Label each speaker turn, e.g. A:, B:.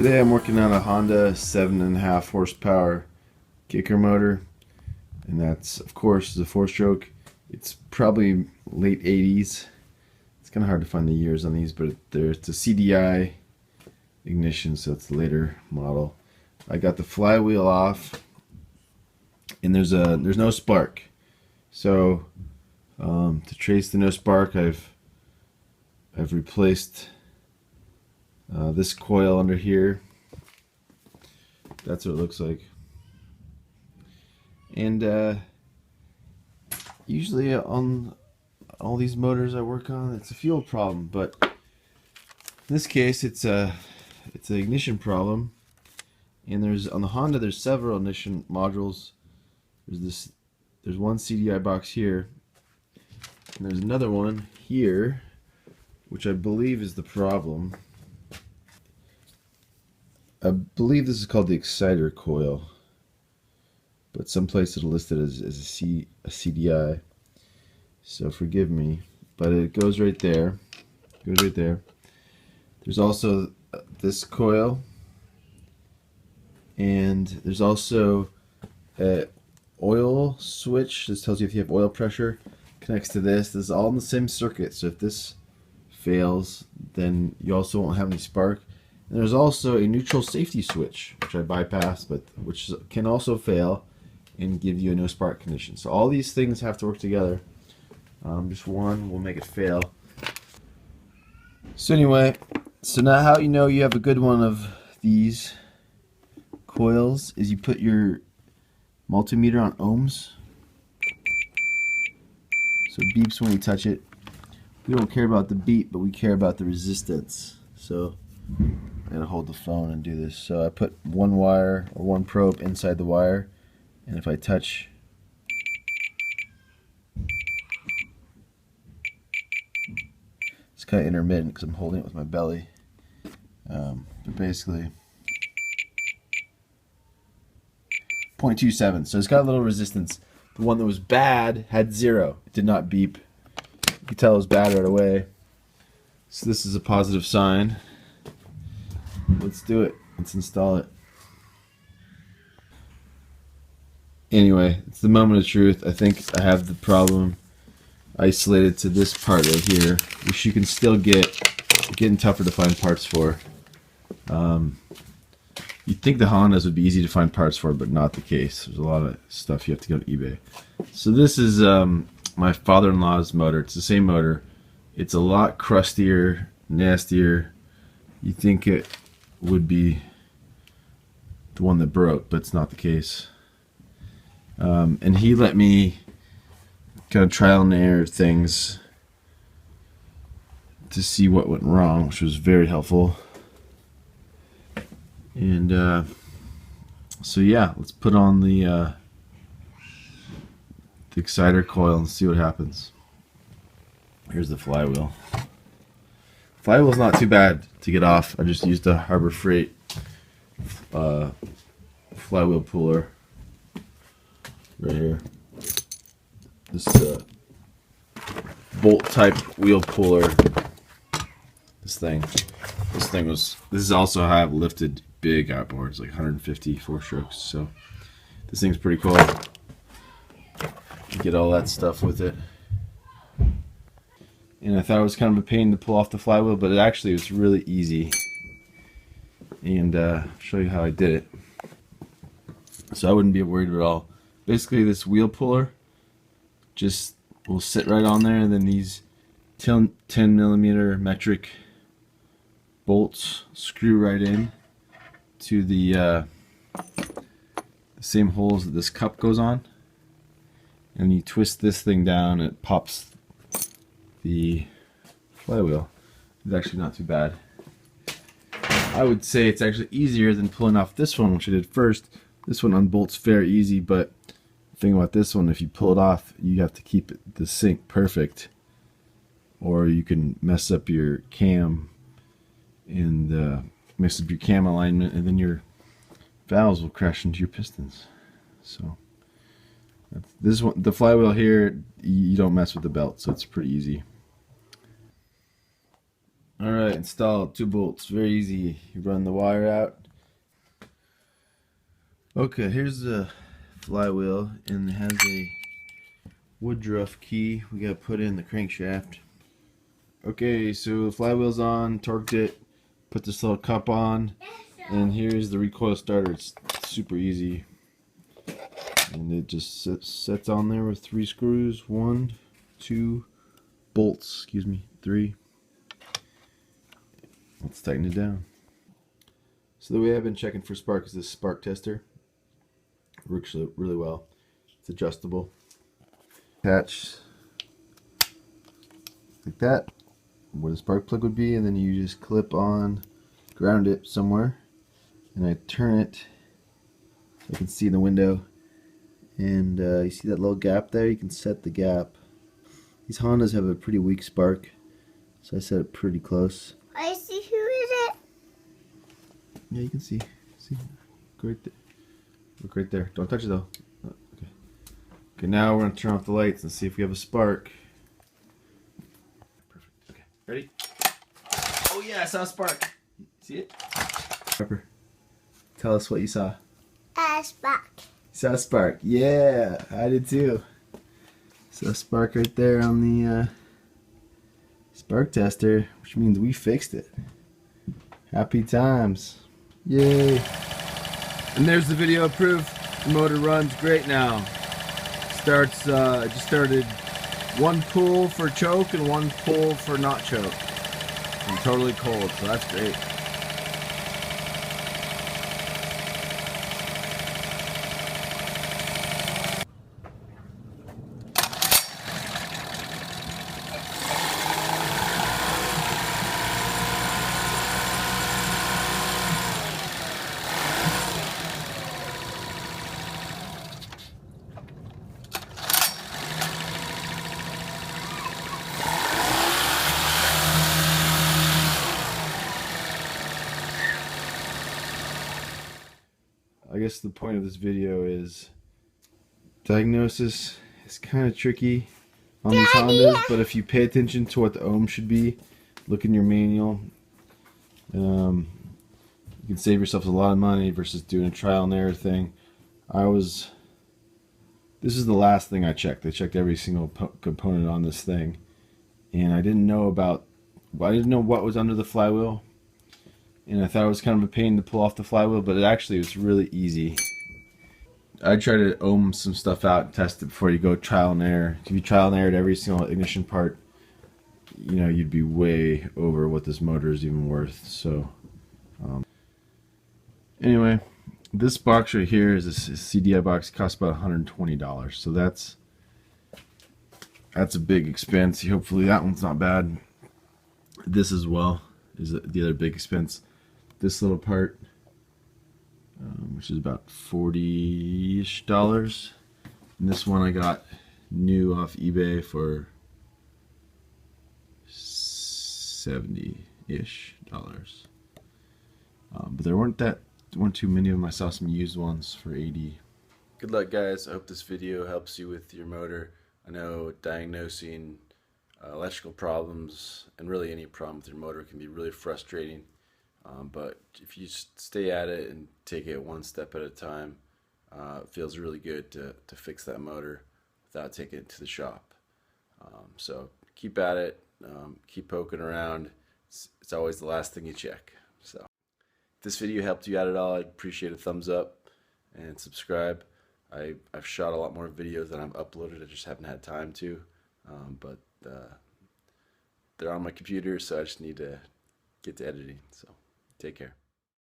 A: Today I'm working on a Honda 7.5 horsepower kicker motor, and that's of course the 4-stroke. It's probably late 80s. It's kind of hard to find the years on these, but it's a CDI ignition, so it's the later model. I got the flywheel off, and there's no spark. So to trace the no spark, I've replaced this coil under here. That's what it looks like. And usually on all these motors I work on, it's a fuel problem, but in this case it's an ignition problem. And on the Honda there's several ignition modules. There's one CDI box here, and there's another one here, which I believe is the problem. I believe this is called the exciter coil, but someplace it'll list it as a CDI, so forgive me, but it goes right there. There's also this coil, and there's also a oil switch. This tells you if you have oil pressure. Connects to this. This is all in the same circuit, so if this fails, then you also won't have any spark. And there's also a neutral safety switch, which I bypassed, but which can also fail and give you a no spark condition. So all these things have to work together. Just one will make it fail. So anyway, so now how you know you have a good one of these coils is you put your multimeter on ohms. So it beeps when you touch it. We don't care about the beep, but we care about the resistance. So I gotta hold the phone and do this. So I put one wire or one probe inside the wire, and if I touch, it's kind of intermittent because I'm holding it with my belly. But basically 0.27, so it's got a little resistance. The one that was bad had 0. It did not beep. You could tell it was bad right away. So this is a positive sign. Let's do it. Let's install it. Anyway, it's the moment of truth. I think I have the problem isolated to this part right here, which you can still get. Getting tougher to find parts for. You'd think the Hondas would be easy to find parts for, but not the case. There's a lot of stuff you have to go to eBay. So this is my father-in-law's motor. It's the same motor. It's a lot crustier, nastier. You think it would be the one that broke, but it's not the case. And he let me kind of trial and error things to see what went wrong, which was very helpful. And so yeah, let's put on the exciter coil and see what happens. Here's the flywheel. Flywheel's not too bad to get off. I just used a Harbor Freight flywheel puller right here. This bolt type wheel puller. This is also how I've lifted big outboards, like 150 4-strokes. So this thing's pretty cool. You get all that stuff with it. And I thought it was kind of a pain to pull off the flywheel, but it actually was really easy. And I'll show you how I did it. So I wouldn't be worried at all. Basically, this wheel puller just will sit right on there, and then these 10 millimeter metric bolts screw right in to the same holes that this cup goes on, and you twist this thing down, it pops the flywheel. It's actually not too bad. I would say it's actually easier than pulling off this one, which I did first. This one unbolts very easy, but the thing about this one, if you pull it off, you have to keep the sync perfect, or you can mess up your cam and mess up your cam alignment, and then your valves will crash into your pistons. So this one, the flywheel here, you don't mess with the belt, so it's pretty easy. Alright, installed. 2 bolts, very easy. You run the wire out. Okay, here's the flywheel, and it has a Woodruff key we gotta put in the crankshaft. Okay, so the flywheel's on, torqued it, put this little cup on, and here's the recoil starter. It's super easy, and it just sets on there with 3 screws. 1, 2 bolts, excuse me, 3. Let's tighten it down. So the way I've been checking for spark is this spark tester. It works really well. It's adjustable. Attach like that, where the spark plug would be, and then you just clip on, ground it somewhere, and I turn it so I can see in the window, and you see that little gap there? You can set the gap. These Hondas have a pretty weak spark, so I set it pretty close.
B: I see. Who is it?
A: Yeah, you can see. See? Go right there. Look right there. Don't touch it though. Okay. Okay, now we're going to turn off the lights and see if we have a spark. Perfect. Okay. Ready? Oh yeah, I saw a spark. See it? Pepper, tell us what you saw.
B: A spark.
A: You saw a spark. Yeah, I did too. Saw a spark right there on the spark tester, which means we fixed it. Happy times. Yay. And there's the video proof. The motor runs great now. Starts, just started 1 pull for choke and 1 pull for not choke. And totally cold, so that's great. I guess the point of this video is diagnosis is kind of tricky on these Hondas, but if you pay attention to what the ohm should be, look in your manual, you can save yourself a lot of money versus doing a trial and error thing. This is the last thing I checked. I checked every single component on this thing, and I didn't know what was under the flywheel. And I thought it was kind of a pain to pull off the flywheel, but it actually was really easy. I'd try to ohm some stuff out and test it before you go trial and error. If you trial and errored every single ignition part, you know, you'd be way over what this motor is even worth. So anyway, this box right here is a CDI box. It costs about $120, so that's a big expense. Hopefully that one's not bad. This as well is the other big expense. This little part, which is about $40-ish, and this one I got new off eBay for $70-ish. But there weren't too many of them. I saw some used ones for $80. Good luck, guys. I hope this video helps you with your motor. I know diagnosing electrical problems and really any problem with your motor can be really frustrating. But if you stay at it and take it one step at a time, it feels really good to fix that motor without taking it to the shop. So keep at it, keep poking around. It's always the last thing you check. So if this video helped you out at all, I'd appreciate a thumbs up and subscribe. I've shot a lot more videos than I've uploaded. I just haven't had time to, but they're on my computer, so I just need to get to editing. So take care.